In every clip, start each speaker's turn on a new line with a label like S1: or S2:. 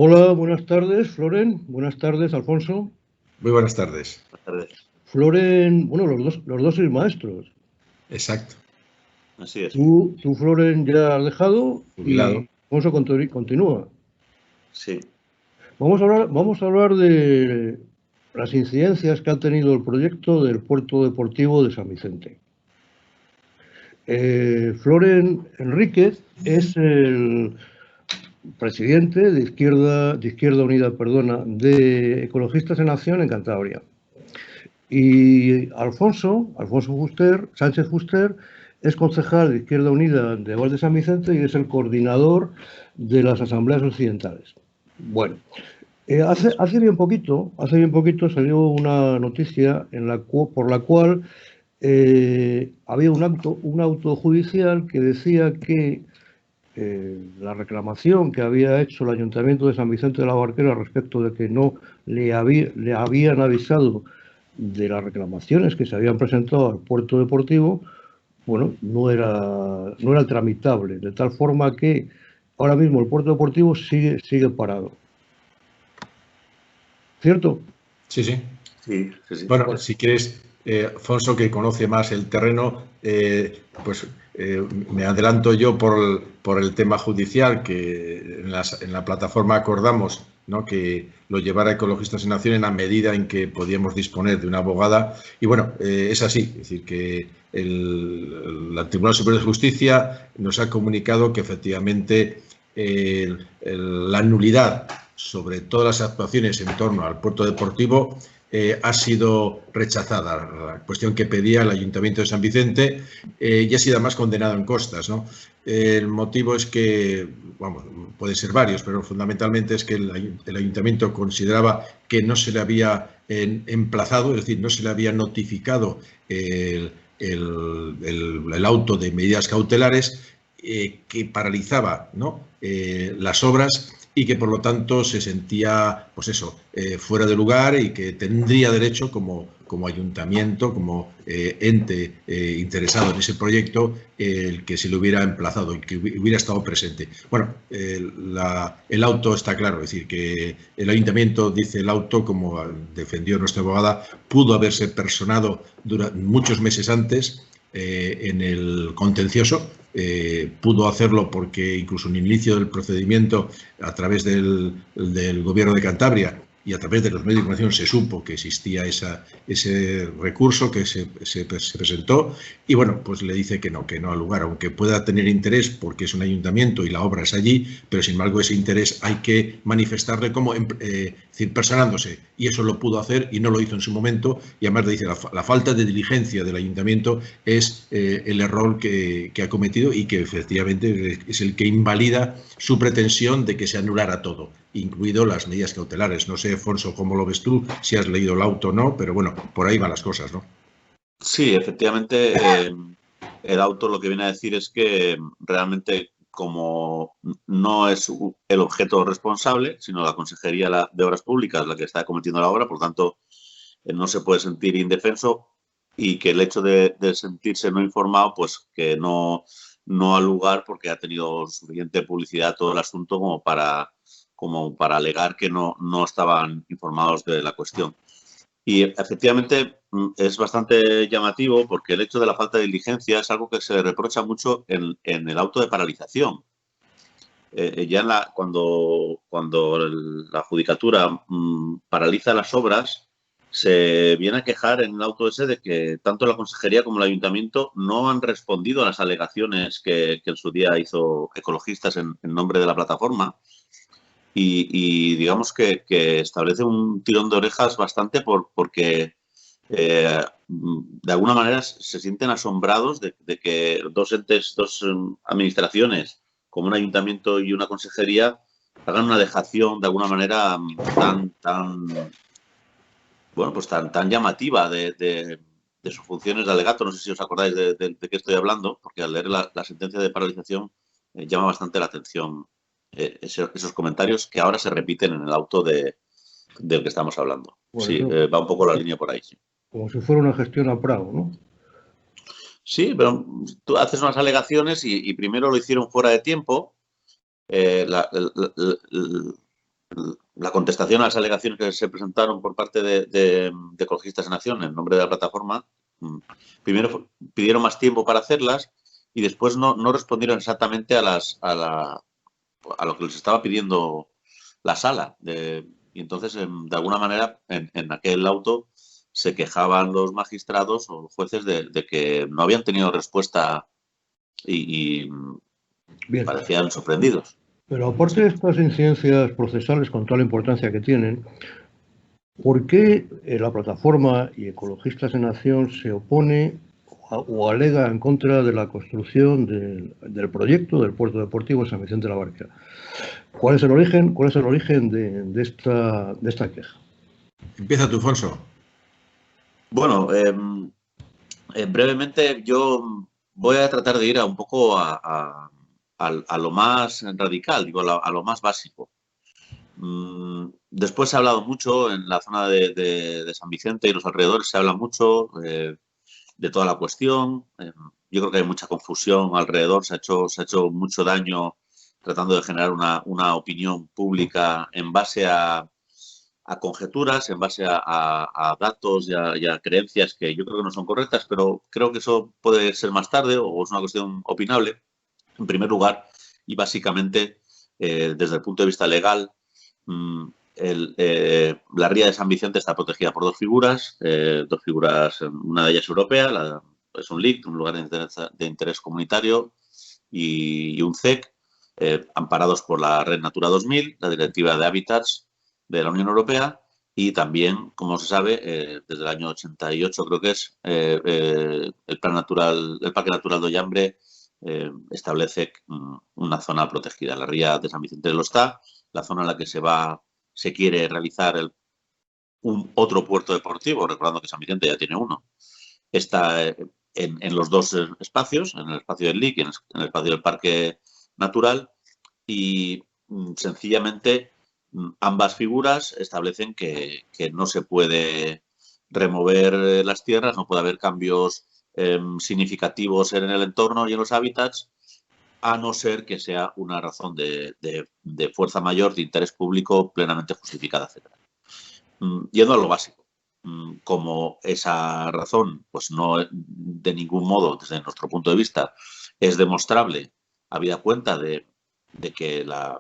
S1: Hola, buenas tardes, Floren. Buenas tardes, Alfonso.
S2: Muy buenas tardes.
S3: Buenas tardes.
S1: Floren, bueno, los dos sois maestros.
S2: Exacto.
S3: Así es.
S1: Tú, Floren, ya has dejado
S2: Jubilado.
S1: y Alfonso continúa.
S3: Sí.
S1: Vamos a hablar de las incidencias que ha tenido el proyecto del puerto deportivo de San Vicente. Floren Enríquez es el presidente de Izquierda Unida, de Ecologistas en Acción en Cantabria. Y Alfonso Sánchez Fuster, es concejal de Izquierda Unida de Val de San Vicente y es el coordinador de las asambleas occidentales. Bueno, hace bien poquito salió una noticia por la cual había un auto judicial que decía que la reclamación que había hecho el Ayuntamiento de San Vicente de la Barquera respecto de que no le habían avisado de las reclamaciones que se habían presentado al puerto deportivo, bueno, no era tramitable, de tal forma que ahora mismo el puerto deportivo sigue parado. ¿Cierto?
S2: Sí, sí.
S3: Sí.
S2: Bueno, si quieres, Alfonso, que conoce más el terreno, me adelanto yo por el tema judicial, que en la plataforma acordamos, ¿no?, que lo llevara Ecologistas en Acción en la medida en que podíamos disponer de una abogada. Y bueno, es así, es decir, que el Tribunal Superior de Justicia nos ha comunicado que efectivamente la nulidad sobre todas las actuaciones en torno al puerto deportivo ha sido rechazada, la cuestión que pedía el Ayuntamiento de San Vicente, y ha sido además condenado en costas, ¿no? El motivo es que, vamos, puede ser varios, pero fundamentalmente es que el Ayuntamiento consideraba que no se le había emplazado, es decir, no se le había notificado el auto de medidas cautelares que paralizaba, ¿no?, las obras, y que por lo tanto se sentía, pues eso, fuera de lugar, y que tendría derecho como ayuntamiento, como ente interesado en ese proyecto, el que se le hubiera emplazado y que hubiera estado presente. Bueno, el auto está claro, es decir, que el ayuntamiento, dice el auto, como defendió nuestra abogada, pudo haberse personado durante muchos meses antes en el contencioso. Pudo hacerlo porque incluso en el inicio del procedimiento, a través del Gobierno de Cantabria y a través de los medios de comunicación, se supo que existía ese recurso que se presentó, y bueno, pues le dice que no al lugar, aunque pueda tener interés porque es un ayuntamiento y la obra es allí, pero sin embargo ese interés hay que manifestarle como decir, personándose, y eso lo pudo hacer y no lo hizo en su momento, y además le dice la falta de diligencia del ayuntamiento es el error que ha cometido, y que efectivamente es el que invalida su pretensión de que se anulara todo, incluido las medidas cautelares. No sé, Alfonso, cómo lo ves tú, si has leído el auto o no, pero bueno, por ahí van las cosas, ¿no?
S3: Sí, efectivamente, el auto lo que viene a decir es que realmente, como no es el objeto responsable, sino la Consejería de Obras Públicas la que está cometiendo la obra, por tanto, no se puede sentir indefenso, y que el hecho de sentirse no informado, pues que no ha lugar, porque ha tenido suficiente publicidad todo el asunto como para alegar que no estaban informados de la cuestión. Y efectivamente es bastante llamativo, porque el hecho de la falta de diligencia es algo que se reprocha mucho en el auto de paralización. Ya cuando la Judicatura paraliza las obras, se viene a quejar en el auto ese de que tanto la Consejería como el Ayuntamiento no han respondido a las alegaciones que en su día hizo Ecologistas en nombre de la plataforma, y digamos que establece un tirón de orejas bastante porque de alguna manera se sienten asombrados de que dos administraciones, como un ayuntamiento y una consejería, hagan una dejación de alguna manera tan llamativa de sus funciones de alegato. No sé si os acordáis de qué estoy hablando, porque al leer la sentencia de paralización llama bastante la atención esos comentarios, que ahora se repiten en el auto del que estamos hablando.
S1: Bueno,
S3: Sí, va un poco la línea por ahí, sí.
S1: Como si fuera una gestión a Prado, ¿no?
S3: Sí, pero tú haces unas alegaciones y primero lo hicieron fuera de tiempo. la contestación a las alegaciones que se presentaron por parte de Ecologistas en Acción en nombre de la plataforma, primero pidieron más tiempo para hacerlas y después no respondieron exactamente a lo que les estaba pidiendo la sala. Y entonces, de alguna manera, en aquel auto se quejaban los magistrados o los jueces de que no habían tenido respuesta y parecían sorprendidos.
S1: Pero aparte de estas incidencias procesales con toda la importancia que tienen, ¿por qué la plataforma y Ecologistas en Acción se opone o alega en contra de la construcción del proyecto del puerto deportivo de San Vicente de la Barquera? ¿Cuál es el origen de esta queja?
S2: Empieza tú, Alfonso.
S3: Bueno, brevemente yo voy a tratar de ir un poco a lo más radical, digo, a lo más básico. Después se ha hablado mucho en la zona de San Vicente y los alrededores, se habla mucho de toda la cuestión. Yo creo que hay mucha confusión alrededor, se ha hecho mucho daño tratando de generar una opinión pública en base a conjeturas, en base a datos y a creencias que yo creo que no son correctas, pero creo que eso puede ser más tarde o es una cuestión opinable. En primer lugar, y básicamente, desde el punto de vista legal, la ría de San Vicente está protegida por dos figuras, una de ellas europea, es un LIC, un lugar de interés comunitario, y un CEC, amparados por la Red Natura 2000, la Directiva de Hábitats de la Unión Europea, y también, como se sabe, desde el año 88 creo que es, el Parque Natural de Ollambre establece una zona protegida. La ría de San Vicente lo está, la zona en la que se quiere realizar otro puerto deportivo, recordando que San Vicente ya tiene uno. Está en los dos espacios, en el espacio del LIC y en el espacio del Parque Natural, y sencillamente ambas figuras establecen que no se puede remover las tierras, no puede haber cambios significativos en el entorno y en los hábitats, a no ser que sea una razón de fuerza mayor, de interés público plenamente justificada, etc. Yendo a lo básico, como esa razón, pues no de ningún modo, desde nuestro punto de vista, es demostrable, habida cuenta de que las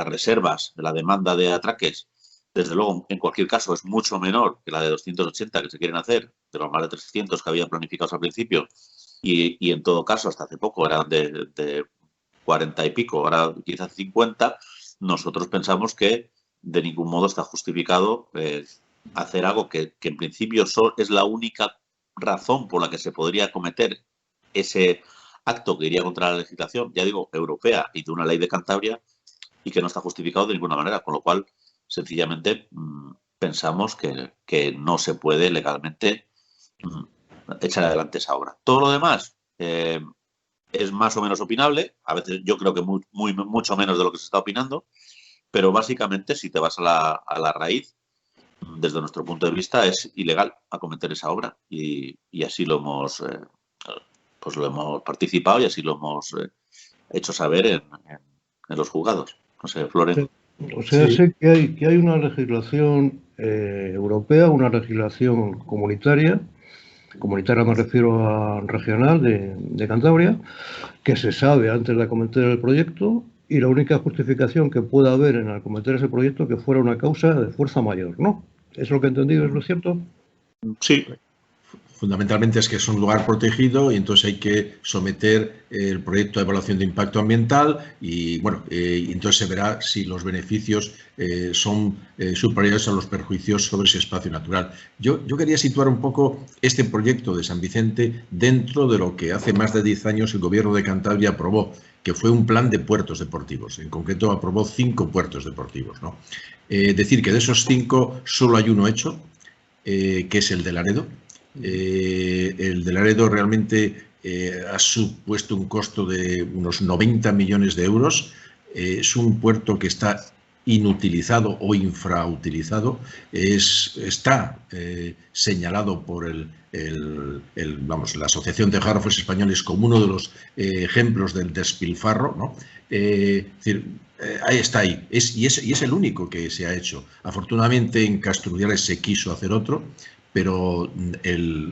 S3: reservas, la demanda de atraques, desde luego, en cualquier caso, es mucho menor que la de 280 que se quieren hacer, de los más de 300 que habían planificados al principio, y en todo caso, hasta hace poco eran de 40 y pico, ahora quizás 50, nosotros pensamos que de ningún modo está justificado hacer algo que en principio es la única razón por la que se podría cometer ese acto que iría contra la legislación, ya digo, europea y de una ley de Cantabria, y que no está justificado de ninguna manera, con lo cual sencillamente pensamos que no se puede legalmente echar adelante esa obra. Todo lo demás es más o menos opinable, a veces yo creo que mucho menos de lo que se está opinando, pero básicamente si te vas a la raíz, desde nuestro punto de vista es ilegal acometer esa obra y así lo hemos participado y así lo hemos hecho saber en los juzgados. No sé, Floren.
S1: O sea, sí. Sé que hay una legislación europea, una legislación comunitaria me refiero a regional de Cantabria, que se sabe antes de acometer el proyecto, y la única justificación que pueda haber en acometer ese proyecto que fuera una causa de fuerza mayor, ¿no? ¿Es lo que he entendido? ¿Es lo cierto?
S3: Sí.
S2: Fundamentalmente es que es un lugar protegido y entonces hay que someter el proyecto de evaluación de impacto ambiental y, bueno, entonces se verá si los beneficios son superiores a los perjuicios sobre ese espacio natural. Yo quería situar un poco este proyecto de San Vicente dentro de lo que hace más de 10 años el Gobierno de Cantabria aprobó, que fue un plan de puertos deportivos. En concreto aprobó 5 puertos deportivos, ¿no? Decir que de esos 5 solo hay uno hecho, que es el de Laredo. El de Laredo realmente ha supuesto un costo de unos 90 millones de euros. Es un puerto que está inutilizado o infrautilizado. Está señalado por la Asociación de Geógrafos Españoles como uno de los ejemplos del despilfarro, ¿no? Es decir, ahí está ahí. Y es el único que se ha hecho. Afortunadamente en Castrudiales se quiso hacer otro, pero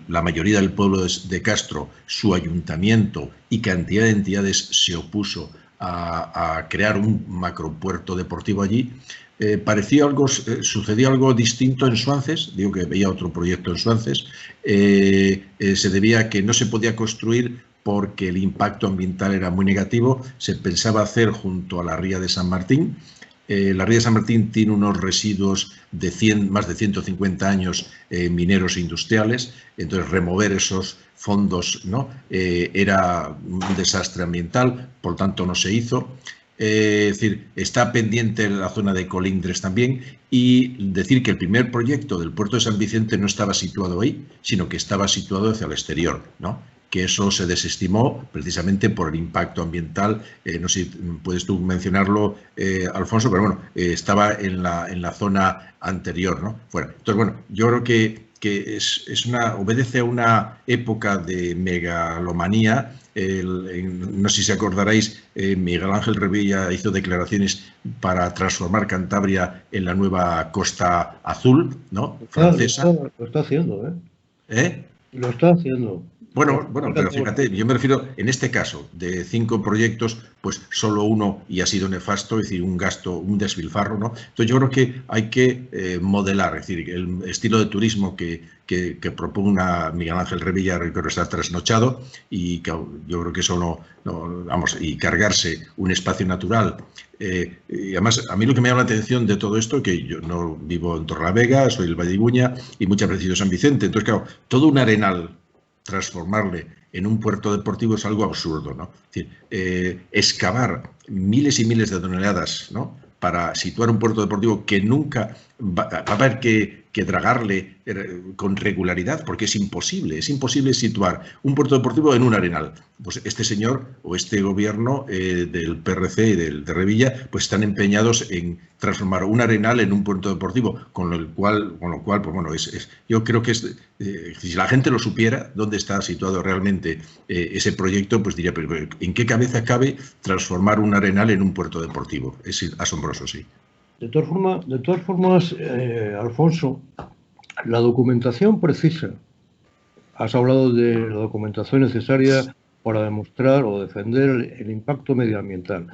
S2: la mayoría del pueblo de Castro, su ayuntamiento y cantidad de entidades se opuso a crear un macropuerto deportivo allí. Sucedió algo distinto en Suances, digo que veía otro proyecto en Suances, se debía a que no se podía construir porque el impacto ambiental era muy negativo, se pensaba hacer junto a la ría de San Martín. La ría de San Martín tiene unos residuos de más de 150 años mineros e industriales, entonces remover esos fondos, ¿no? Era un desastre ambiental, por lo tanto no se hizo. Es decir, está pendiente la zona de Colindres también, y decir que el primer proyecto del puerto de San Vicente no estaba situado ahí, sino que estaba situado hacia el exterior, ¿no? Que eso se desestimó precisamente por el impacto ambiental. No sé si puedes tú mencionarlo, Alfonso, pero bueno, estaba en la zona anterior, ¿no? Bueno, entonces, bueno, yo creo que obedece a una época de megalomanía. No sé si acordaréis, Miguel Ángel Revilla hizo declaraciones para transformar Cantabria en la nueva Costa Azul, ¿no? Francesa.
S1: Lo está haciendo, ¿eh?
S2: ¿Eh?
S1: Lo está haciendo.
S2: Bueno, pero fíjate, yo me refiero, en este caso, de 5 proyectos, pues solo uno y ha sido nefasto, es decir, un gasto, un desfilfarro, ¿no? Entonces yo creo que hay que modelar, es decir, el estilo de turismo que proponga Miguel Ángel Revilla, creo que está trasnochado, y que yo creo que eso vamos, y cargarse un espacio natural. Y además, a mí lo que me llama la atención de todo esto, que yo no vivo en Torrelavega, soy del Valleguña y muchas veces he ido a San Vicente, entonces claro, todo un arenal, transformarle en un puerto deportivo es algo absurdo, ¿no? Es decir, excavar miles y miles de toneladas, ¿no?, para situar un puerto deportivo que nunca va a haber que dragarle con regularidad, porque es imposible situar un puerto deportivo en un arenal. Pues este señor o este gobierno del PRC y de Revilla, pues están empeñados en transformar un arenal en un puerto deportivo, con lo cual pues bueno, yo creo que si la gente lo supiera dónde está situado realmente ese proyecto, pues diría, pero ¿en qué cabeza cabe transformar un arenal en un puerto deportivo? Es asombroso, sí.
S1: De todas formas, Alfonso, la documentación precisa. Has hablado de la documentación necesaria para demostrar o defender el impacto medioambiental.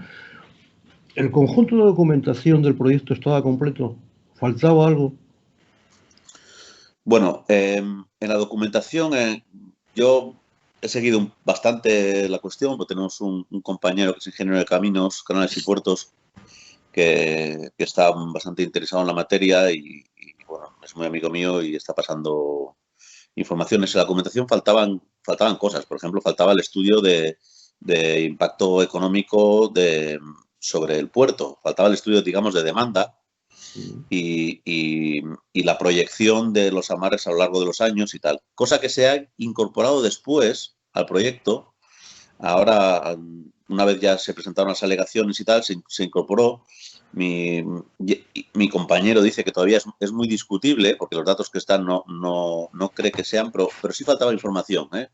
S1: ¿El conjunto de documentación del proyecto estaba completo? ¿Faltaba algo?
S3: Bueno, en la documentación yo he seguido bastante la cuestión, porque tenemos un compañero que es ingeniero de caminos, canales y puertos, que está bastante interesado en la materia y bueno, es muy amigo mío y está pasando informaciones. En la documentación faltaban cosas. Por ejemplo, faltaba el estudio de impacto económico sobre el puerto. Faltaba el estudio, digamos, de demanda y la proyección de los amarres a lo largo de los años y tal. Cosa que se ha incorporado después al proyecto. Ahora, una vez ya se presentaron las alegaciones y tal, se incorporó. Mi compañero dice que todavía es muy discutible, porque los datos que están no cree que sean, pero sí faltaba información, ¿eh?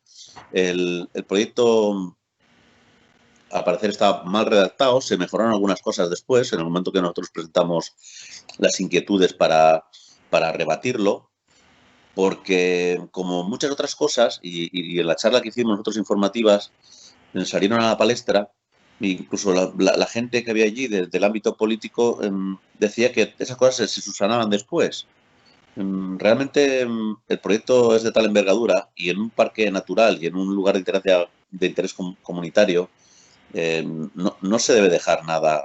S3: El proyecto, al parecer, está mal redactado. Se mejoraron algunas cosas después, en el momento que nosotros presentamos las inquietudes para rebatirlo, porque como muchas otras cosas, y en la charla que hicimos nosotros informativas, salieron a la palestra, incluso la gente que había allí del ámbito político decía que esas cosas se subsanaban después. Realmente el proyecto es de tal envergadura, y en un parque natural y en un lugar de interés comunitario, no se debe dejar nada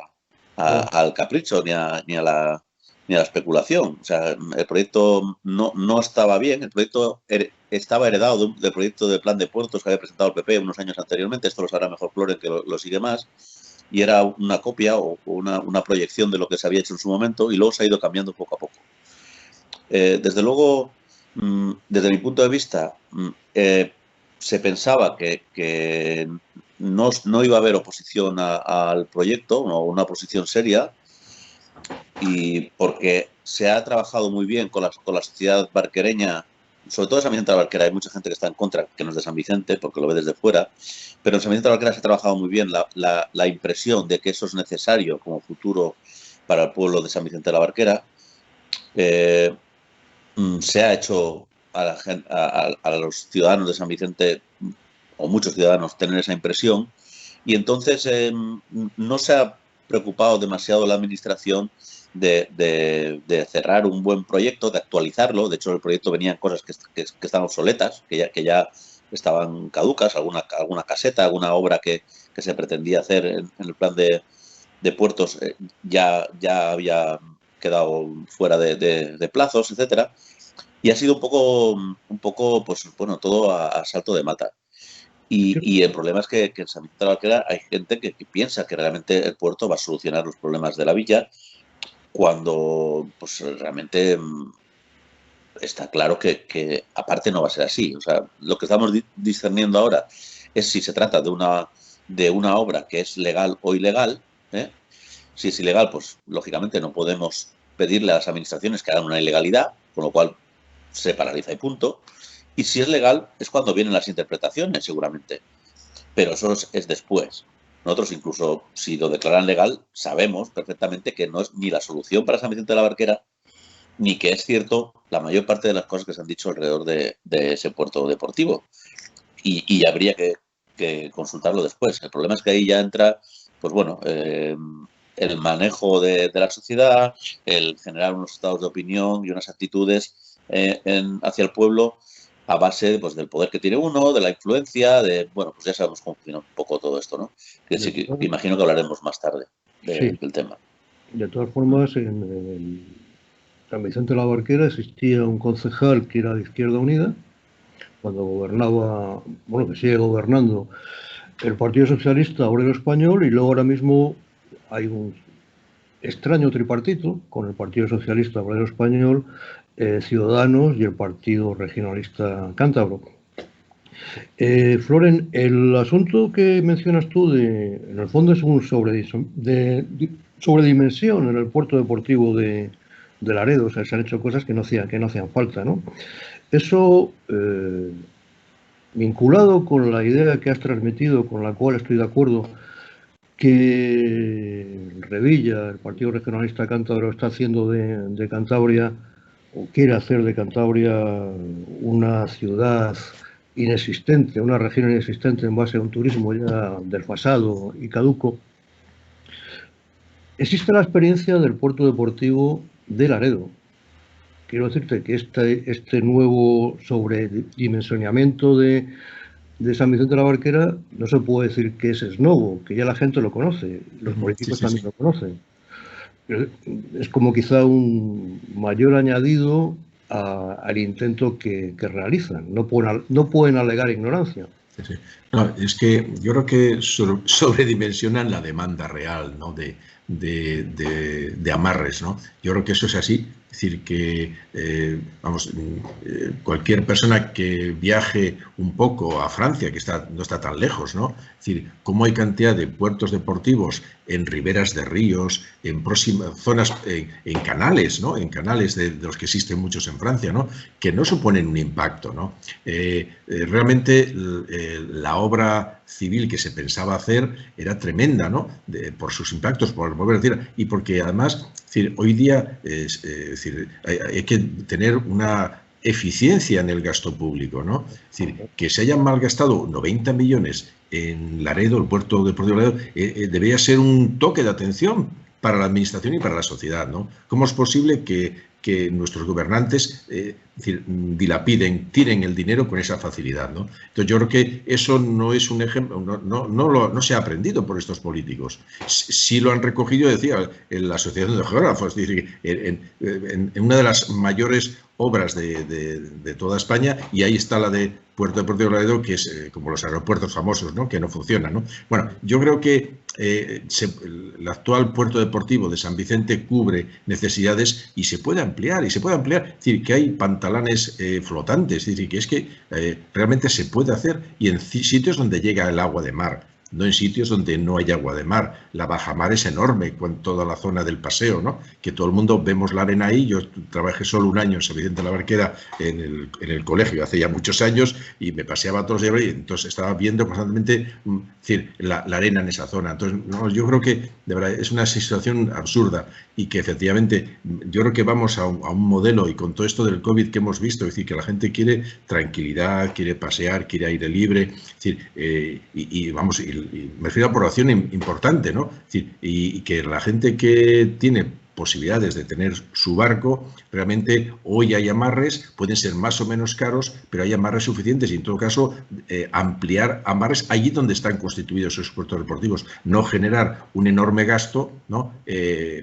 S3: al capricho ni a la especulación. O sea, el proyecto no estaba bien. El proyecto estaba heredado del proyecto de plan de puertos que había presentado el PP unos años anteriormente. Esto lo sabrá mejor Flores, que lo sigue más. Y era una copia o una proyección de lo que se había hecho en su momento, y luego se ha ido cambiando poco a poco. Desde luego, desde mi punto de vista, se pensaba que no iba a haber oposición al proyecto, o una oposición seria, y porque se ha trabajado muy bien con la sociedad barquereña sobre todo en San Vicente de la Barquera, hay mucha gente que está en contra, que no es de San Vicente, porque lo ve desde fuera, pero en San Vicente de la Barquera se ha trabajado muy bien la impresión de que eso es necesario como futuro para el pueblo de San Vicente de la Barquera. Se ha hecho a los ciudadanos de San Vicente, o muchos ciudadanos, tener esa impresión, y entonces no se ha preocupado demasiado la administración de cerrar un buen proyecto, de actualizarlo. De hecho, el proyecto venían cosas que estaban obsoletas, que ya estaban caducas, alguna caseta, alguna obra que se pretendía hacer en el plan de puertos ya había quedado fuera de plazos, etcétera. Y ha sido un poco pues bueno, todo a salto de mata. Y el problema es que en San Vicente de la Barquera hay gente que piensa que realmente el puerto va a solucionar los problemas de la villa, cuando pues realmente está claro que aparte no va a ser así. O sea, lo que estamos discerniendo ahora es si se trata de una obra que es legal o ilegal. Si es ilegal, pues lógicamente no podemos pedirle a las administraciones que hagan una ilegalidad, con lo cual se paraliza y punto. Y si es legal, es cuando vienen las interpretaciones, seguramente. Pero eso es después. Nosotros, incluso si lo declaran legal, sabemos perfectamente que no es ni la solución para San Vicente de la Barquera, ni que es cierto la mayor parte de las cosas que se han dicho alrededor de ese puerto deportivo. Y habría que consultarlo después. El problema es que ahí ya entra, pues bueno, el manejo de la sociedad, el generar unos estados de opinión y unas actitudes hacia el pueblo a base pues, del poder que tiene uno, de la influencia, bueno, pues ya sabemos cómo funciona un poco todo esto, ¿no? Que imagino que hablaremos más tarde del tema.
S1: De todas formas, en San Vicente de la Barquera existía un concejal que era de Izquierda Unida, cuando gobernaba, bueno, que sigue gobernando el Partido Socialista Obrero Español, y luego ahora mismo hay un extraño tripartito con el Partido Socialista Obrero Español, Ciudadanos y el Partido Regionalista Cántabro. Floren, el asunto que mencionas tú, en el fondo es un sobredimensión en el puerto deportivo de Laredo. O sea, se han hecho cosas que no hacían falta, ¿no? Eso, vinculado con la idea que has transmitido, con la cual estoy de acuerdo, que Revilla, el Partido Regionalista Cántabro, está haciendo de Cantabria, o quiere hacer de Cantabria, una ciudad inexistente, una región inexistente en base a un turismo ya desfasado y caduco. Existe la experiencia del puerto deportivo de Laredo. Quiero decirte que este nuevo sobredimensionamiento de San Vicente de la Barquera no se puede decir que es nuevo, que ya la gente lo conoce, los políticos también lo conocen. Es como quizá un mayor añadido al intento que realizan. No pueden alegar ignorancia.
S2: Sí. No, es que yo creo que sobredimensionan la demanda real, ¿no? de amarres, ¿no? Yo creo que eso es así. Es decir, que cualquier persona que viaje un poco a Francia, que no está tan lejos, ¿no? Es decir, cómo hay cantidad de puertos deportivos en riberas de ríos, en próximas zonas, en canales, ¿no? En canales de los que existen muchos en Francia, ¿no? Que no suponen un impacto, ¿no? Realmente la obra civil que se pensaba hacer era tremenda, ¿no? Por sus impactos, por volver a decir, y porque además, es decir, hoy día hay que tener una eficiencia en el gasto público, ¿no? Es decir, que se hayan malgastado 90 millones en Laredo, el puerto deportivo de Laredo, debería ser un toque de atención para la administración y para la sociedad, ¿no? ¿Cómo es posible que nuestros gobernantes dilapiden, tiren el dinero con esa facilidad, ¿no? Entonces yo creo que eso no es un ejemplo, no se ha aprendido por estos políticos. Sí lo han recogido, decía, en la Asociación de Geógrafos, es decir, en una de las mayores obras de toda España, y ahí está la de Puerto Deportivo de Laredo, que es como los aeropuertos famosos, ¿no? Que no funcionan, ¿no? Bueno, yo creo que el actual puerto deportivo de San Vicente cubre necesidades y se puede ampliar, es decir, que hay pantalanes flotantes, es decir, que realmente se puede hacer, y en sitios donde llega el agua de mar. no en sitios donde no hay agua de mar. La bajamar es enorme, con toda la zona del paseo, ¿no? Que todo el mundo vemos la arena ahí. Yo trabajé solo un año en San Vicente de la Barquera en el colegio, hace ya muchos años, y me paseaba todos los días y entonces estaba viendo constantemente decir, la arena en esa zona. Entonces, no, yo creo que de verdad es una situación absurda y que efectivamente yo creo que vamos a un modelo, y con todo esto del COVID que hemos visto, es decir, que la gente quiere tranquilidad, quiere pasear, quiere aire libre, es decir, y me refiero a población importante, ¿no? Es decir, y que la gente que tiene posibilidades de tener su barco, realmente hoy hay amarres, pueden ser más o menos caros, pero hay amarres suficientes y en todo caso ampliar amarres allí donde están constituidos esos puertos deportivos, no generar un enorme gasto, ¿no?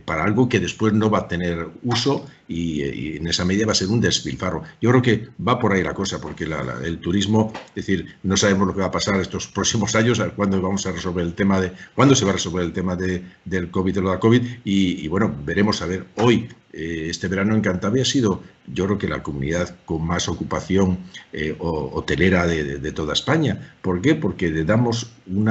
S2: Para algo que después no va a tener uso y en esa medida va a ser un despilfarro. Yo creo que va por ahí la cosa, porque el turismo, es decir, no sabemos lo que va a pasar estos próximos años, cuándo vamos a resolver el tema cuándo se va a resolver el tema del COVID, de lo de la COVID, y bueno, veremos a ver. Hoy, este verano en Cantabria ha sido, yo creo que la comunidad con más ocupación hotelera de toda España. ¿Por qué? Porque le damos un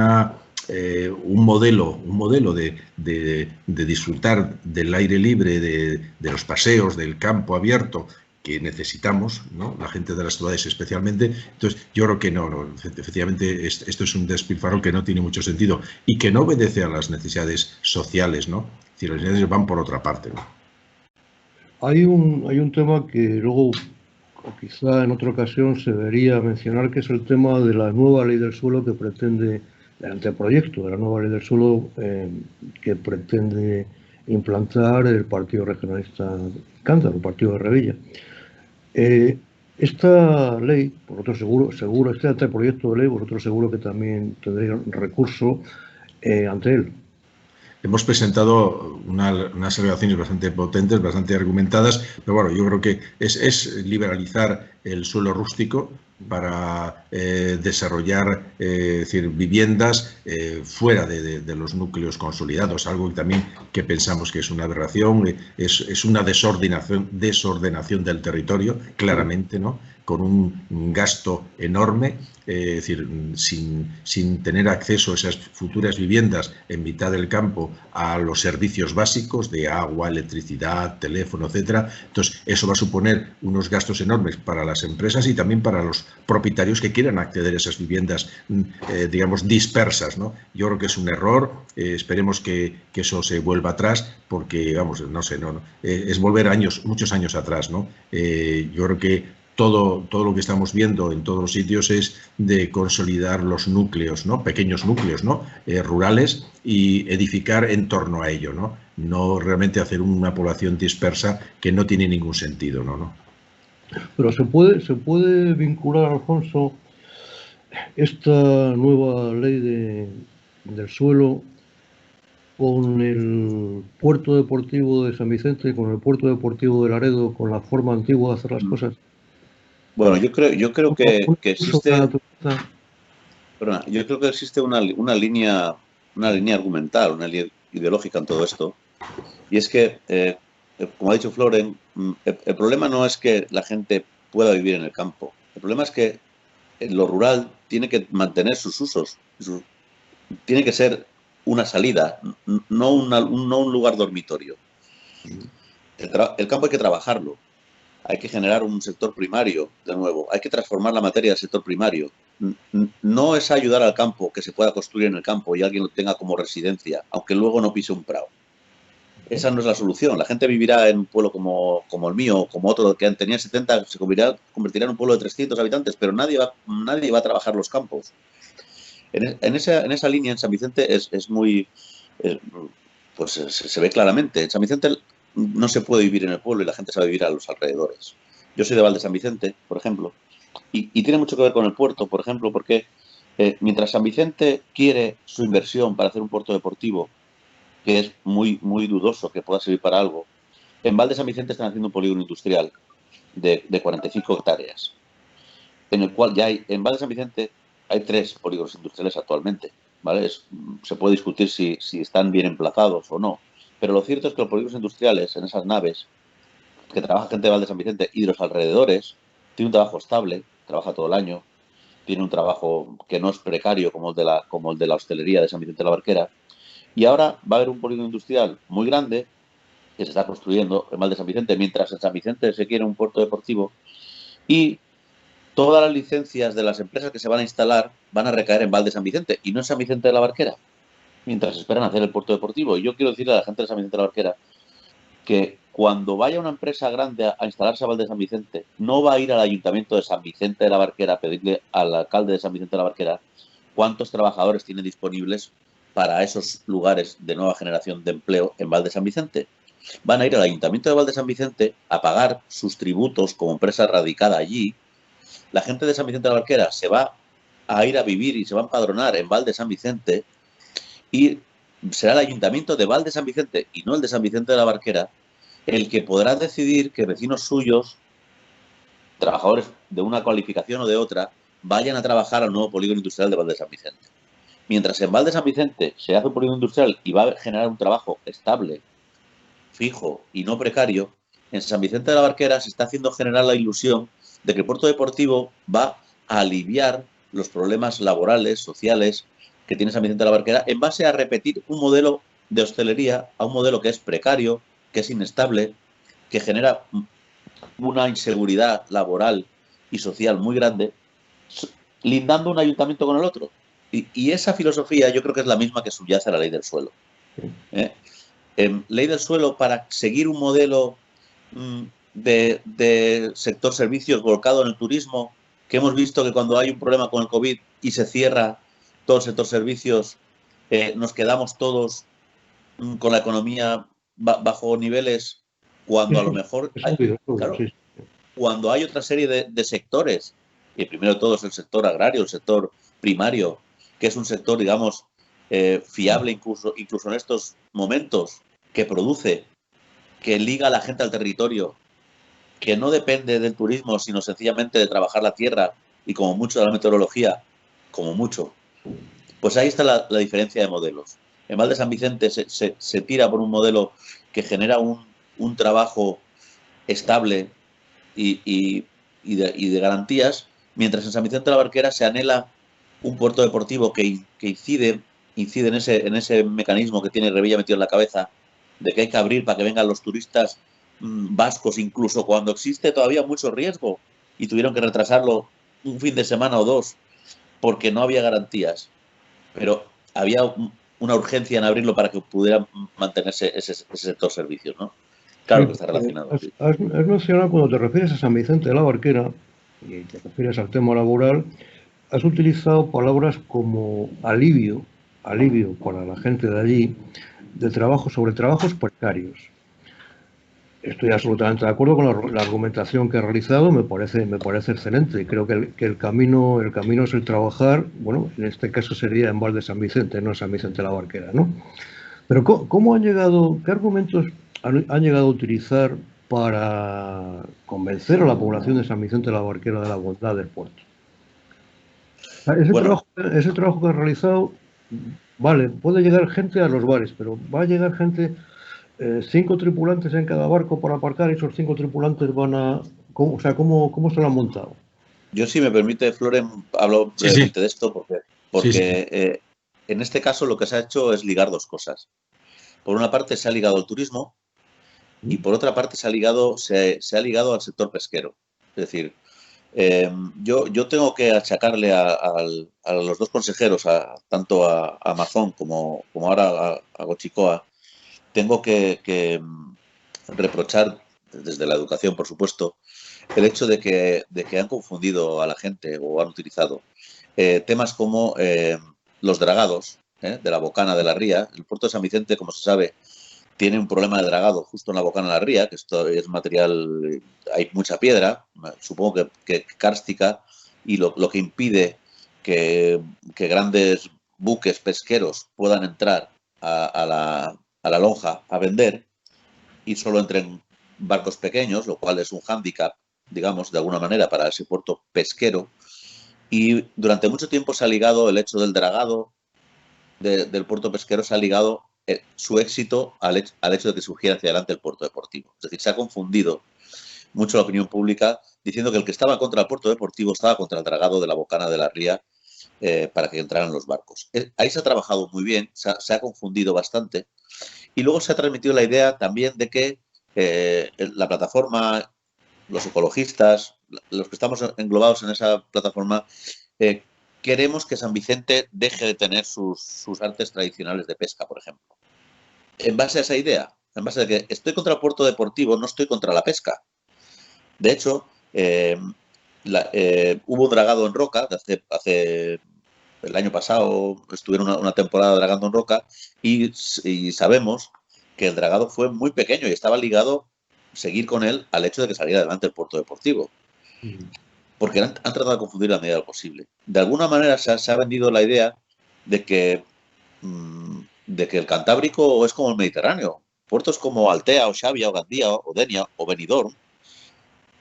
S2: modelo de disfrutar del aire libre, de los paseos, del campo abierto que necesitamos, ¿no? La gente de las ciudades especialmente. Entonces, yo creo que no, efectivamente esto es un despilfarro que no tiene mucho sentido y que no obedece a las necesidades sociales, ¿no? Es decir, las necesidades van por otra parte, ¿no?
S1: Hay un tema que luego, o quizá en otra ocasión, se debería mencionar, que es el tema de la nueva ley del suelo que pretende, el anteproyecto de la nueva ley del suelo que pretende implantar el Partido Regionalista Cántaro, el Partido de Revilla. Esta ley, vosotros seguro, este anteproyecto de ley, vosotros seguro que también tendréis recurso ante él.
S2: Hemos presentado unas alegaciones bastante potentes, bastante argumentadas, pero bueno, yo creo que es liberalizar el suelo rústico para desarrollar decir, viviendas fuera de los núcleos consolidados, algo también que pensamos que es una aberración, es una desordenación del territorio, claramente, ¿no? Con un gasto enorme, es decir, sin tener acceso a esas futuras viviendas en mitad del campo a los servicios básicos de agua, electricidad, teléfono, etcétera. Entonces, eso va a suponer unos gastos enormes para las empresas y también para los propietarios que quieran acceder a esas viviendas, digamos, dispersas, ¿no? Yo creo que es un error, esperemos que eso se vuelva atrás, porque, vamos, no sé, es volver muchos años atrás, ¿no? Yo creo que todo lo que estamos viendo en todos los sitios es de consolidar los núcleos, ¿no? Pequeños núcleos, ¿no? Rurales, y edificar en torno a ello, ¿no? No realmente hacer una población dispersa que no tiene ningún sentido, ¿no?
S1: Pero se puede vincular, Alfonso, esta nueva ley del suelo con el puerto deportivo de San Vicente, con el puerto deportivo de Laredo, con la forma antigua de hacer las cosas.
S3: Bueno, yo creo que existe. Perdona, yo creo que existe una línea argumental, una línea ideológica en todo esto. Y es que, como ha dicho Floren, el problema no es que la gente pueda vivir en el campo. El problema es que lo rural tiene que mantener sus usos. Tiene que ser una salida, no un lugar dormitorio. El campo hay que trabajarlo. Hay que generar un sector primario, de nuevo. Hay que transformar la materia del sector primario. No es ayudar al campo, que se pueda construir en el campo y alguien lo tenga como residencia, aunque luego no pise un prado. Esa no es la solución. La gente vivirá en un pueblo como el mío, como otro que tenía 70, se convertirá en un pueblo de 300 habitantes, pero nadie va a trabajar los campos. En esa línea, en San Vicente, es muy... pues se ve claramente. En San Vicente no se puede vivir en el pueblo y la gente se va a vivir a los alrededores. Yo soy de Val de San Vicente, por ejemplo, y tiene mucho que ver con el puerto, por ejemplo, porque mientras San Vicente quiere su inversión para hacer un puerto deportivo, que es muy, muy dudoso que pueda servir para algo, en Val de San Vicente están haciendo un polígono industrial de 45 hectáreas, en el cual en Val de San Vicente hay 3 polígonos industriales actualmente, ¿vale? Se puede discutir si están bien emplazados o no, pero lo cierto es que los polígonos industriales, en esas naves, que trabaja gente de Val de San Vicente y de los alrededores, tiene un trabajo estable, trabaja todo el año, tiene un trabajo que no es precario como el de la hostelería de San Vicente de la Barquera. Y ahora va a haber un polígono industrial muy grande que se está construyendo en Val de San Vicente, mientras en San Vicente se quiere un puerto deportivo, y todas las licencias de las empresas que se van a instalar van a recaer en Val de San Vicente y no en San Vicente de la Barquera, mientras esperan hacer el puerto deportivo. Y yo quiero decirle a la gente de San Vicente de la Barquera que cuando vaya una empresa grande a instalarse a Val de San Vicente, no va a ir al ayuntamiento de San Vicente de la Barquera a pedirle al alcalde de San Vicente de la Barquera cuántos trabajadores tiene disponibles para esos lugares de nueva generación de empleo en Val de San Vicente. Van a ir al ayuntamiento de Val de San Vicente a pagar sus tributos como empresa radicada allí. La gente de San Vicente de la Barquera se va a ir a vivir y se va a empadronar en Val de San Vicente, y será el ayuntamiento de Val de San Vicente y no el de San Vicente de la Barquera el que podrá decidir que vecinos suyos, trabajadores de una cualificación o de otra, vayan a trabajar al nuevo polígono industrial de Val de San Vicente. Mientras en Val de San Vicente se hace un polígono industrial y va a generar un trabajo estable, fijo y no precario, en San Vicente de la Barquera se está haciendo generar la ilusión de que el puerto deportivo va a aliviar los problemas laborales, sociales que tiene San Vicente de la Barquera, en base a repetir un modelo de hostelería, a un modelo que es precario, que es inestable, que genera una inseguridad laboral y social muy grande, lindando un ayuntamiento con el otro. Y esa filosofía yo creo que es la misma que subyace a la ley del suelo. Ley del suelo para seguir un modelo de sector servicios volcado en el turismo, que hemos visto que cuando hay un problema con el COVID y se cierra todo el sector servicios, nos quedamos todos con la economía bajo niveles, cuando a lo mejor cuando hay otra serie de sectores, y primero de todo es el sector agrario, el sector primario, que es un sector, digamos, fiable incluso en estos momentos, que produce, que liga a la gente al territorio, que no depende del turismo, sino sencillamente de trabajar la tierra y como mucho de la meteorología, como mucho. Pues ahí está la diferencia de modelos. En Val de San Vicente se tira por un modelo que genera un trabajo estable y de garantías, mientras en San Vicente de la Barquera se anhela un puerto deportivo que incide en ese mecanismo que tiene Revilla metido en la cabeza, de que hay que abrir para que vengan los turistas vascos, incluso cuando existe todavía mucho riesgo, y tuvieron que retrasarlo un fin de semana o dos porque no había garantías. Pero había una urgencia en abrirlo para que pudiera mantenerse ese sector servicios, ¿no? Claro que está relacionado.
S1: Has mencionado, cuando te refieres a San Vicente de la Barquera y te refieres al tema laboral, has utilizado palabras como alivio para la gente de allí, sobre trabajos precarios. Estoy absolutamente de acuerdo con la argumentación que ha realizado, me parece excelente. Creo que el camino es el trabajar, bueno, en este caso sería en Val de San Vicente, no en San Vicente de la Barquera, ¿no? Pero qué argumentos han llegado a utilizar para convencer a la población de San Vicente de la Barquera de la bondad del puerto? Ese trabajo que has realizado, vale, puede llegar gente a los bares, pero va a llegar gente... 5 tripulantes en cada barco para aparcar, y esos 5 tripulantes van a... ¿Cómo se lo han montado?
S3: Yo, si me permite, Floren, hablo brevemente de esto, porque en este caso lo que se ha hecho es ligar dos cosas. Por una parte se ha ligado al turismo y por otra parte se ha ligado al sector pesquero. Es decir, yo tengo que achacarle a los dos consejeros, tanto a Mazón como ahora a Gochicoa, tengo que reprochar, desde la educación, por supuesto, el hecho de que han confundido a la gente o han utilizado temas como los dragados de la bocana de la ría. El puerto de San Vicente, como se sabe, tiene un problema de dragado justo en la bocana de la ría, que esto es material, hay mucha piedra, supongo que kárstica, y lo que impide que grandes buques pesqueros puedan entrar a la lonja a vender, y solo entren barcos pequeños, lo cual es un hándicap, digamos, de alguna manera para ese puerto pesquero. Y durante mucho tiempo se ha ligado el hecho del dragado del puerto pesquero, se ha ligado su éxito al hecho de que surgiera hacia adelante el puerto deportivo. Es decir, se ha confundido mucho la opinión pública diciendo que el que estaba contra el puerto deportivo estaba contra el dragado de la Bocana de la Ría para que entraran los barcos. Ahí se ha trabajado muy bien, se ha confundido bastante y luego se ha transmitido la idea también de que la plataforma, los ecologistas, los que estamos englobados en esa plataforma, queremos que San Vicente deje de tener sus artes tradicionales de pesca, por ejemplo. En base a esa idea, en base a que estoy contra el puerto deportivo, no estoy contra la pesca. De hecho, hubo un dragado en roca, hace el año pasado estuvieron una temporada dragando en roca y sabemos que el dragado fue muy pequeño y estaba ligado, seguir con él, al hecho de que saliera adelante el puerto deportivo. Porque han tratado de confundir la medida de lo posible. De alguna manera se ha vendido la idea de que el Cantábrico es como el Mediterráneo. Puertos como Altea, o Xavia, o Gandía, o Denia, o Benidorm,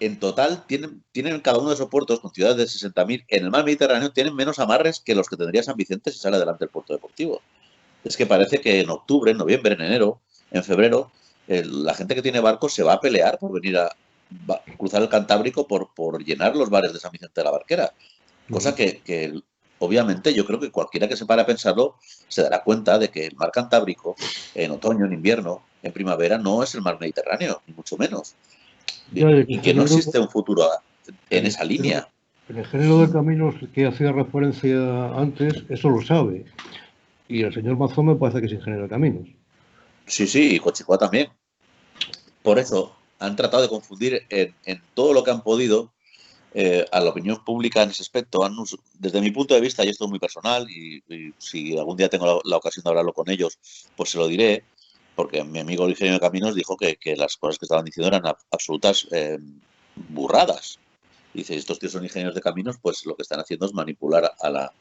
S3: en total tienen cada uno de esos puertos, con ciudades de 60.000, en el mar Mediterráneo tienen menos amarres que los que tendría San Vicente si sale adelante el puerto deportivo. Es que parece que en octubre, en noviembre, en enero, en febrero, la gente que tiene barcos se va a pelear por venir a cruzar el Cantábrico por llenar los bares de San Vicente de la Barquera. Cosa que obviamente yo creo que cualquiera que se pare a pensarlo se dará cuenta de que el mar Cantábrico en otoño, en invierno, en primavera no es el mar Mediterráneo, ni mucho menos. Y que no existe un futuro en esa línea.
S1: En el género de caminos que hacía referencia antes, eso lo sabe. Y el señor Mazón me parece que es ingeniero de caminos.
S3: Sí, y Cochicoa también. Por eso han tratado de confundir en todo lo que han podido a la opinión pública en ese aspecto. Desde mi punto de vista, y esto es muy personal, y si algún día tengo la ocasión de hablarlo con ellos, pues se lo diré, porque mi amigo el ingeniero de caminos dijo que las cosas que estaban diciendo eran absolutas burradas. Dice, estos tíos son ingenieros de caminos, pues lo que están haciendo es manipular a la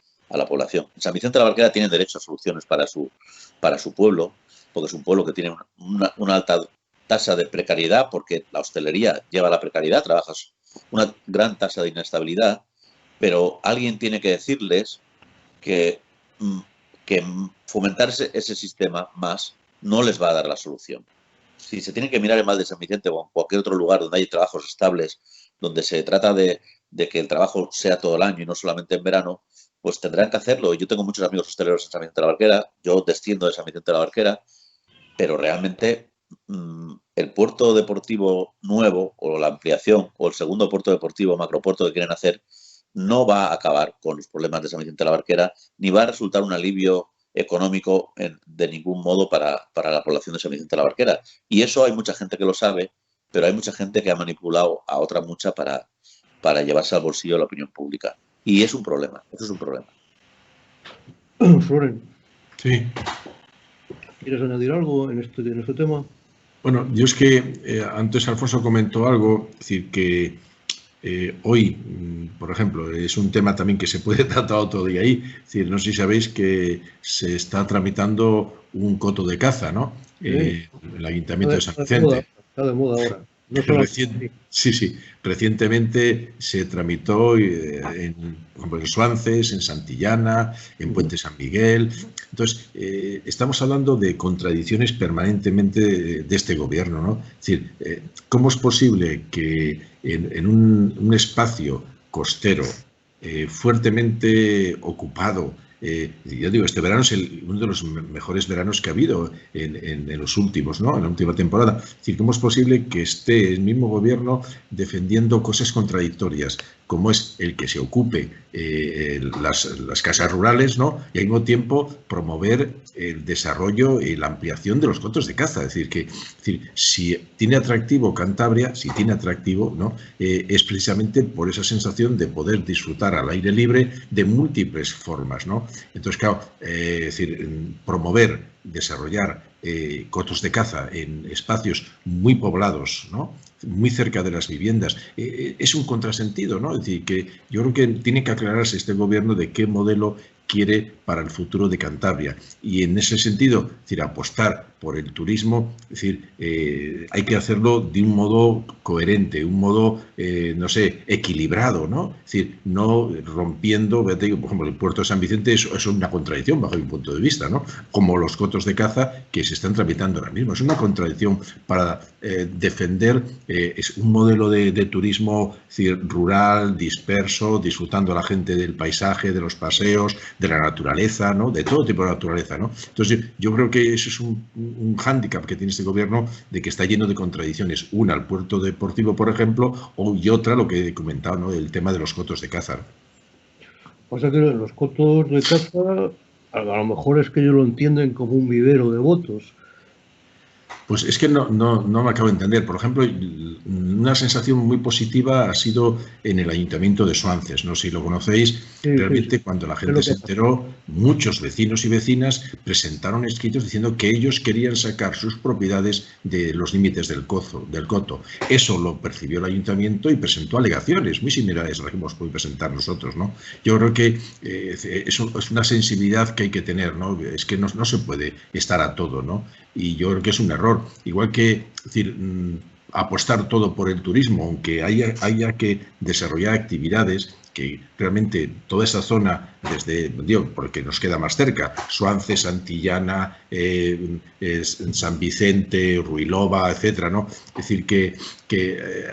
S3: población. En San Vicente de la Barquera tienen derecho a soluciones para su pueblo, porque es un pueblo que tiene una alta tasa de precariedad, porque la hostelería lleva a la precariedad, trabajas una gran tasa de inestabilidad, pero alguien tiene que decirles que fomentar ese sistema más no les va a dar la solución. Si se tienen que mirar en Val de San Vicente o en cualquier otro lugar donde hay trabajos estables, donde se trata de que el trabajo sea todo el año y no solamente en verano, pues tendrán que hacerlo. Yo tengo muchos amigos hosteleros en San Vicente de la Barquera, yo desciendo de San Vicente de la Barquera, pero realmente el puerto deportivo nuevo o la ampliación o el segundo puerto deportivo, macropuerto que quieren hacer, no va a acabar con los problemas de San Vicente de la Barquera, ni va a resultar un alivio económico de ningún modo para la población de San Vicente de la Barquera. Y eso hay mucha gente que lo sabe, pero hay mucha gente que ha manipulado a otra mucha para llevarse al bolsillo la opinión pública. Y es un problema, eso es un problema.
S1: Floren.
S2: Sí.
S1: ¿Quieres añadir algo en este tema?
S2: Bueno, yo es que antes Alfonso comentó algo, es decir, que hoy, por ejemplo, es un tema también que se puede tratar otro día ahí. Es decir, no sé si sabéis que se está tramitando un coto de caza, ¿no?
S1: Sí.
S2: El Ayuntamiento de San Vicente.
S1: Está de moda ahora. No
S2: recientemente se tramitó en Suances, en Santillana, en Puente San Miguel. Entonces, estamos hablando de contradicciones permanentemente de este gobierno, ¿no? Es decir, ¿cómo es posible que en un espacio costero fuertemente ocupado, yo digo, este verano es uno de los mejores veranos que ha habido en los últimos, ¿no? En la última temporada. Es decir, ¿cómo es posible que esté el mismo gobierno defendiendo cosas contradictorias, como es el que se ocupe las casas rurales, ¿no? Y al mismo tiempo promover el desarrollo y la ampliación de los cotos de caza? Es decir, si tiene atractivo Cantabria, si tiene atractivo, ¿no? Es precisamente por esa sensación de poder disfrutar al aire libre de múltiples formas, ¿no? Entonces, claro, es decir, promover, desarrollar cotos de caza en espacios muy poblados, ¿no? Muy cerca de las viviendas, es un contrasentido, ¿no? Es decir, que yo creo que tiene que aclararse este gobierno de qué modelo quiere para el futuro de Cantabria. Y en ese sentido, es decir, apostar por el turismo. Es decir, hay que hacerlo de un modo coherente, un modo, no sé, equilibrado, ¿no? Es decir, no rompiendo, por ejemplo, el puerto de San Vicente es una contradicción bajo mi punto de vista, ¿no? Como los cotos de caza que se están tramitando ahora mismo. Es una contradicción para defender es un modelo de turismo, es decir, rural, disperso, disfrutando a la gente del paisaje, de los paseos, de la naturaleza, ¿no? De todo tipo de naturaleza, ¿no? Entonces, yo creo que eso es un hándicap que tiene este gobierno, de que está lleno de contradicciones. Una, el puerto deportivo, por ejemplo, y otra, lo que he comentado, ¿no? El tema de los cotos de caza.
S1: O sea que los cotos de caza, a lo mejor es que ellos lo entienden como un vivero de votos.
S2: Pues es que no me acabo de entender. Por ejemplo, una sensación muy positiva ha sido en el Ayuntamiento de Suances. No sé si lo conocéis. Sí, realmente, sí. Cuando la gente se enteró, muchos vecinos y vecinas presentaron escritos diciendo que ellos querían sacar sus propiedades de los límites del coto. Eso lo percibió el Ayuntamiento y presentó alegaciones muy similares a las que hemos podido presentar nosotros, ¿no? Yo creo que es una sensibilidad que hay que tener, ¿no? Es que no se puede estar a todo, ¿no? Y yo creo que es un error. Igual que, es decir, apostar todo por el turismo, aunque haya que desarrollar actividades que realmente toda esa zona, porque nos queda más cerca, Suances, Santillana, San Vicente, Ruilova, etcétera, ¿no? Es decir, que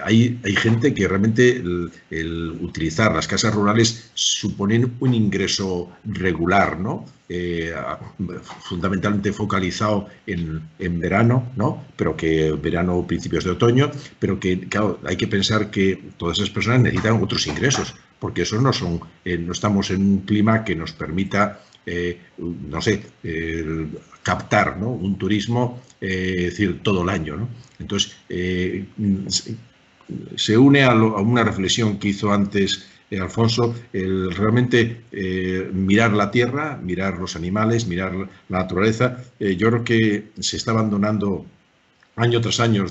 S2: hay gente que realmente el utilizar las casas rurales suponen un ingreso regular, ¿no? Fundamentalmente focalizado en verano, ¿no? Pero que verano, principios de otoño, pero que, claro, hay que pensar que todas esas personas necesitan otros ingresos, porque eso no estamos en un clima que nos permita, no sé, captar, ¿no? Un turismo, es decir, todo el año, ¿no? Entonces, se une a una reflexión que hizo antes Alfonso, realmente mirar la tierra, mirar los animales, mirar la naturaleza. Yo creo que se está abandonando año tras año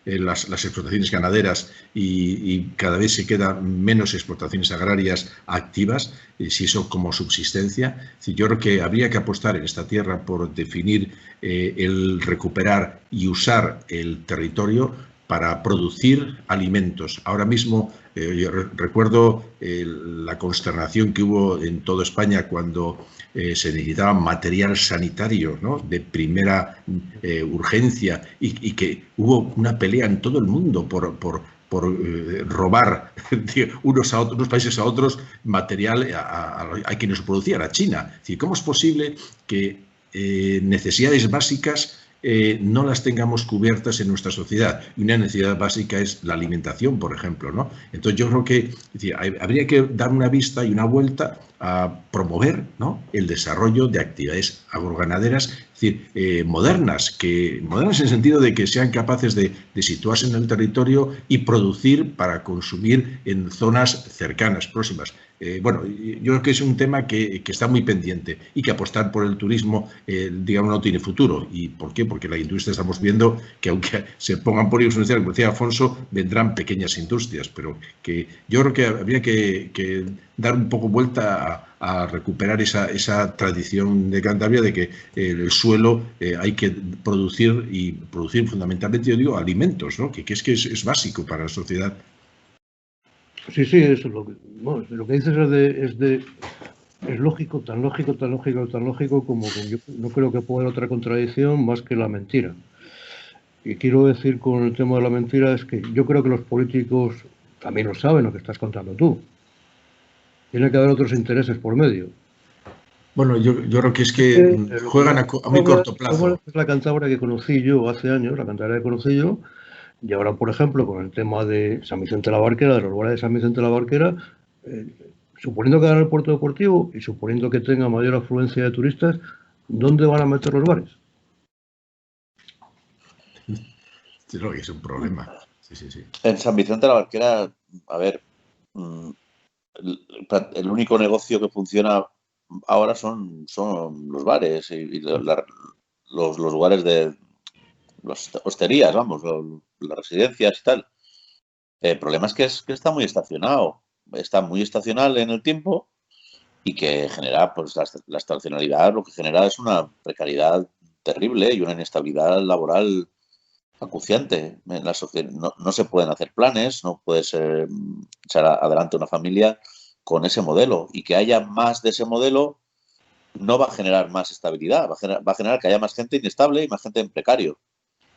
S2: las explotaciones ganaderas y cada vez se quedan menos explotaciones agrarias activas, si eso como subsistencia. Yo creo que habría que apostar en esta tierra por definir el recuperar y usar el territorio para producir alimentos. Ahora mismo yo recuerdo la consternación que hubo en toda España cuando se necesitaba material sanitario, ¿no? De primera urgencia y que hubo una pelea en todo el mundo por robar de unos países a otros material a quienes lo producían, a China. Es decir, ¿cómo es posible que necesidades básicas no las tengamos cubiertas en nuestra sociedad? Y una necesidad básica es la alimentación, por ejemplo, ¿no? Entonces yo creo que habría que dar una vista y una vuelta a promover, ¿no? El desarrollo de actividades agroganaderas, es decir, modernas en el sentido de que sean capaces de situarse en el territorio y producir para consumir en zonas cercanas, próximas. Bueno, yo creo que es un tema que está muy pendiente y que apostar por el turismo, digamos, no tiene futuro. ¿Y por qué? Porque la industria estamos viendo que aunque se pongan por influenciar, como decía Alfonso, vendrán pequeñas industrias, pero que yo creo que habría que dar un poco vuelta a recuperar esa tradición de Cantabria de que el suelo hay que producir y producir fundamentalmente, yo digo, alimentos, ¿no? Que es básico para la sociedad.
S1: Sí, eso lo que dices es lógico, tan lógico como que yo no creo que pueda haber otra contradicción más que la mentira. Y quiero decir con el tema de la mentira es que yo creo que los políticos también lo saben lo que estás contando tú. Tiene que haber otros intereses por medio.
S2: Bueno, yo creo que es que juegan a muy corto plazo.
S1: Es la Cantabria que conocí yo hace años, la Cantabria que conocí yo. Y ahora, por ejemplo, con el tema de San Vicente de la Barquera, de los lugares de San Vicente de la Barquera, suponiendo que hagan el puerto deportivo y suponiendo que tenga mayor afluencia de turistas, ¿dónde van a meter los bares?
S2: Creo que es un problema. Sí.
S3: En San Vicente de la Barquera, a ver, el único negocio que funciona ahora son los bares y los lugares de las hosterías, vamos, las residencias y tal. El problema es que está muy estacionado. Está muy estacional en el tiempo y que genera, pues la estacionalidad lo que genera es una precariedad terrible y una inestabilidad laboral acuciante en la sociedad. No se pueden hacer planes, no puedes echar adelante una familia con ese modelo, y que haya más de ese modelo no va a generar más estabilidad, va a generar que haya más gente inestable y más gente en precario.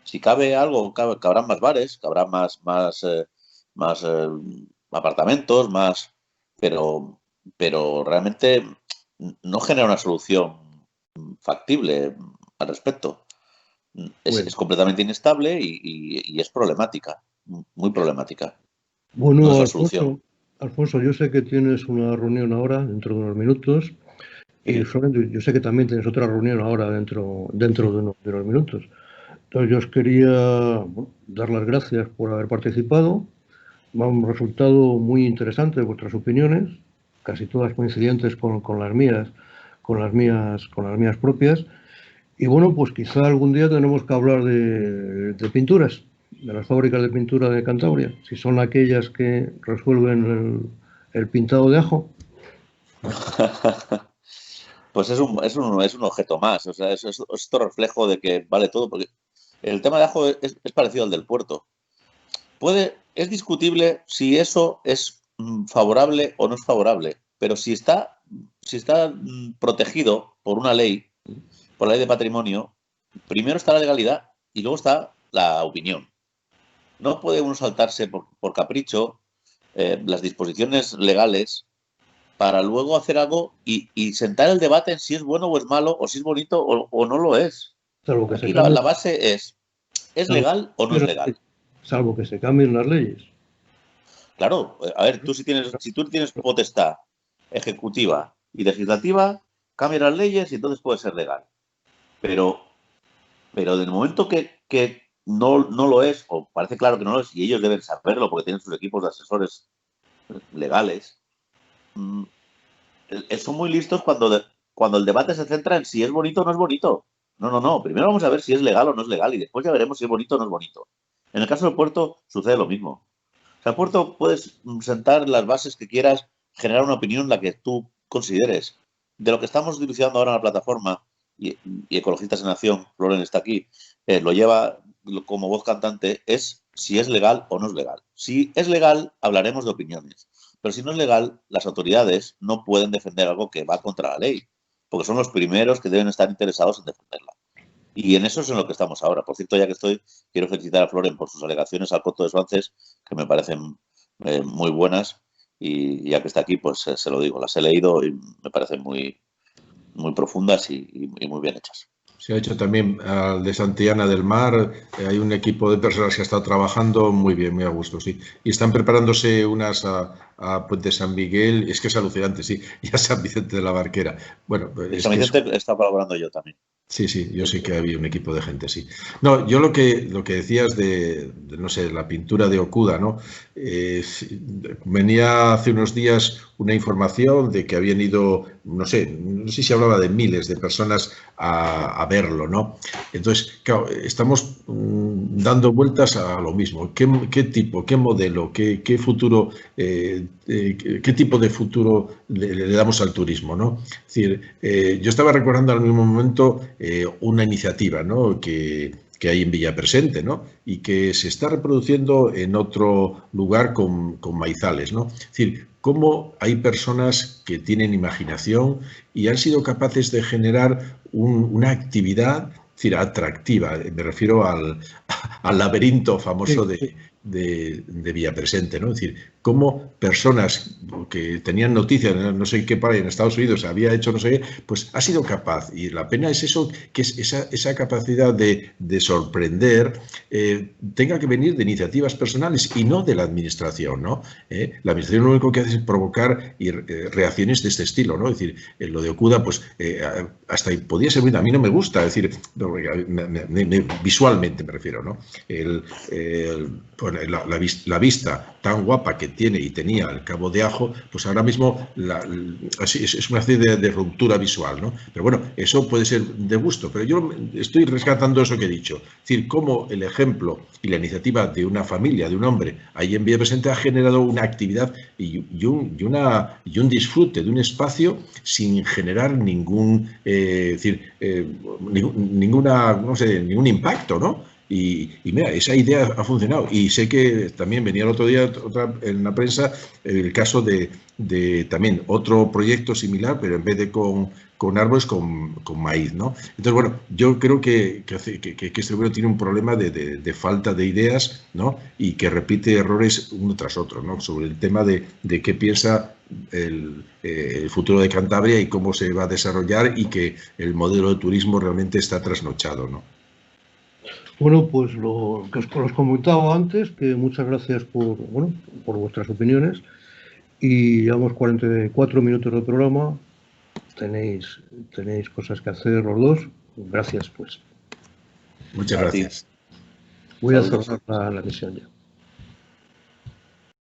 S3: Si cabe algo, cabrán más bares, cabrán más apartamentos, pero realmente no genera una solución factible al respecto. Es completamente inestable y es problemática, muy problemática.
S1: Bueno,
S3: no es la solución.
S1: Alfonso, yo sé que tienes una reunión ahora, dentro de unos minutos, y yo sé que también tienes otra reunión ahora dentro de unos minutos. Entonces, yo os quería dar las gracias por haber participado. Me han resultado muy interesantes vuestras opiniones, casi todas coincidentes con las mías, con las mías propias. Y bueno, pues quizá algún día tenemos que hablar de pinturas, de las fábricas de pintura de Cantabria, si son aquellas que resuelven el pintado de ajo.
S3: Pues es un objeto más, o sea, es esto reflejo de que vale todo, porque el tema de ajo es parecido al del puerto. Es discutible si eso es favorable o no es favorable, pero si está protegido por una ley, por la ley de patrimonio, primero está la legalidad y luego está la opinión. No puede uno saltarse por capricho las disposiciones legales para luego hacer algo y sentar el debate en si es bueno o es malo, o si es bonito o no lo es. Aquí la base es legal o no es legal.
S1: Salvo que se cambien las leyes.
S3: Claro, a ver, si tú tienes potestad ejecutiva y legislativa, cambia las leyes y entonces puede ser legal. Pero del momento que no lo es, o parece claro que no lo es, y ellos deben saberlo porque tienen sus equipos de asesores legales, son muy listos cuando el debate se centra en si es bonito o no es bonito. No. Primero vamos a ver si es legal o no es legal y después ya veremos si es bonito o no es bonito. En el caso del puerto sucede lo mismo. O sea, el puerto puedes sentar las bases que quieras, generar una opinión la que tú consideres. De lo que estamos dilucidando ahora en la plataforma, y Ecologistas en Acción, Floren está aquí, lo lleva como voz cantante, es si es legal o no es legal. Si es legal, hablaremos de opiniones. Pero si no es legal, las autoridades no pueden defender algo que va contra la ley, porque son los primeros que deben estar interesados en defenderla. Y en eso es en lo que estamos ahora. Por cierto, ya que estoy, quiero felicitar a Floren por sus alegaciones al Coto de Suances, que me parecen muy buenas, y ya que está aquí, pues se lo digo, las he leído y me parecen muy, muy profundas y muy bien hechas.
S2: Se ha hecho también al de Santillana del Mar, hay un equipo de personas que ha estado trabajando muy bien, muy a gusto, sí. Y están preparándose unas a Puente San Miguel, es que es alucinante, sí, y a San Vicente de la Barquera. Bueno,
S3: San Vicente está colaborando yo también.
S2: Sí, yo sé que había un equipo de gente, sí. No, yo lo que decías de no sé, la pintura de Okuda, ¿no? Venía hace unos días una información de que habían ido, no sé si se hablaba de miles de personas a verlo, ¿no? Entonces, claro, estamos dando vueltas a lo mismo. ¿Qué tipo, qué modelo, qué futuro, qué tipo de futuro le damos al turismo, ¿no? Es decir, yo estaba recordando al mismo momento una iniciativa, ¿no? que hay en Villapresente, ¿no? Y que se está reproduciendo en otro lugar con Maizales, ¿no? Es decir, cómo hay personas que tienen imaginación y han sido capaces de generar una actividad, es decir, atractiva. Me refiero al laberinto famoso de Villapresente, ¿no? Es decir, cómo personas que tenían noticias, no sé qué país, en Estados Unidos había hecho no sé qué, pues ha sido capaz. Y la pena es eso, que es esa capacidad de sorprender tenga que venir de iniciativas personales y no de la administración, ¿no? La administración lo único que hace es provocar reacciones de este estilo, ¿no? Es decir, lo de Okuda, pues hasta podía ser bonito. A mí no me gusta, es decir, visualmente me refiero, ¿no? Por bueno, la vista tan guapa que tiene y tenía el Cabo de Ajo, pues ahora mismo es una especie de ruptura visual, ¿no? Pero bueno, eso puede ser de gusto, pero yo estoy rescatando eso que he dicho. Es decir, cómo el ejemplo y la iniciativa de una familia, de un hombre, ahí en Villapresente ha generado una actividad y un disfrute de un espacio sin generar ningún ningún impacto, ¿no? Y mira, esa idea ha funcionado. Y sé que también venía el otro día en la prensa el caso de también otro proyecto similar, pero en vez de con árboles, con maíz, ¿no? Entonces, bueno, yo creo que este gobierno tiene un problema de falta de ideas, ¿no? Y que repite errores uno tras otro, ¿no? Sobre el tema de qué piensa el futuro de Cantabria y cómo se va a desarrollar, y que el modelo de turismo realmente está trasnochado, ¿no?
S1: Bueno, pues lo que os comentaba antes, que muchas gracias por vuestras opiniones, y llevamos 44 minutos de programa. Tenéis cosas que hacer los dos. Gracias, pues.
S2: Muchas gracias.
S1: Voy a cerrar la emisión ya.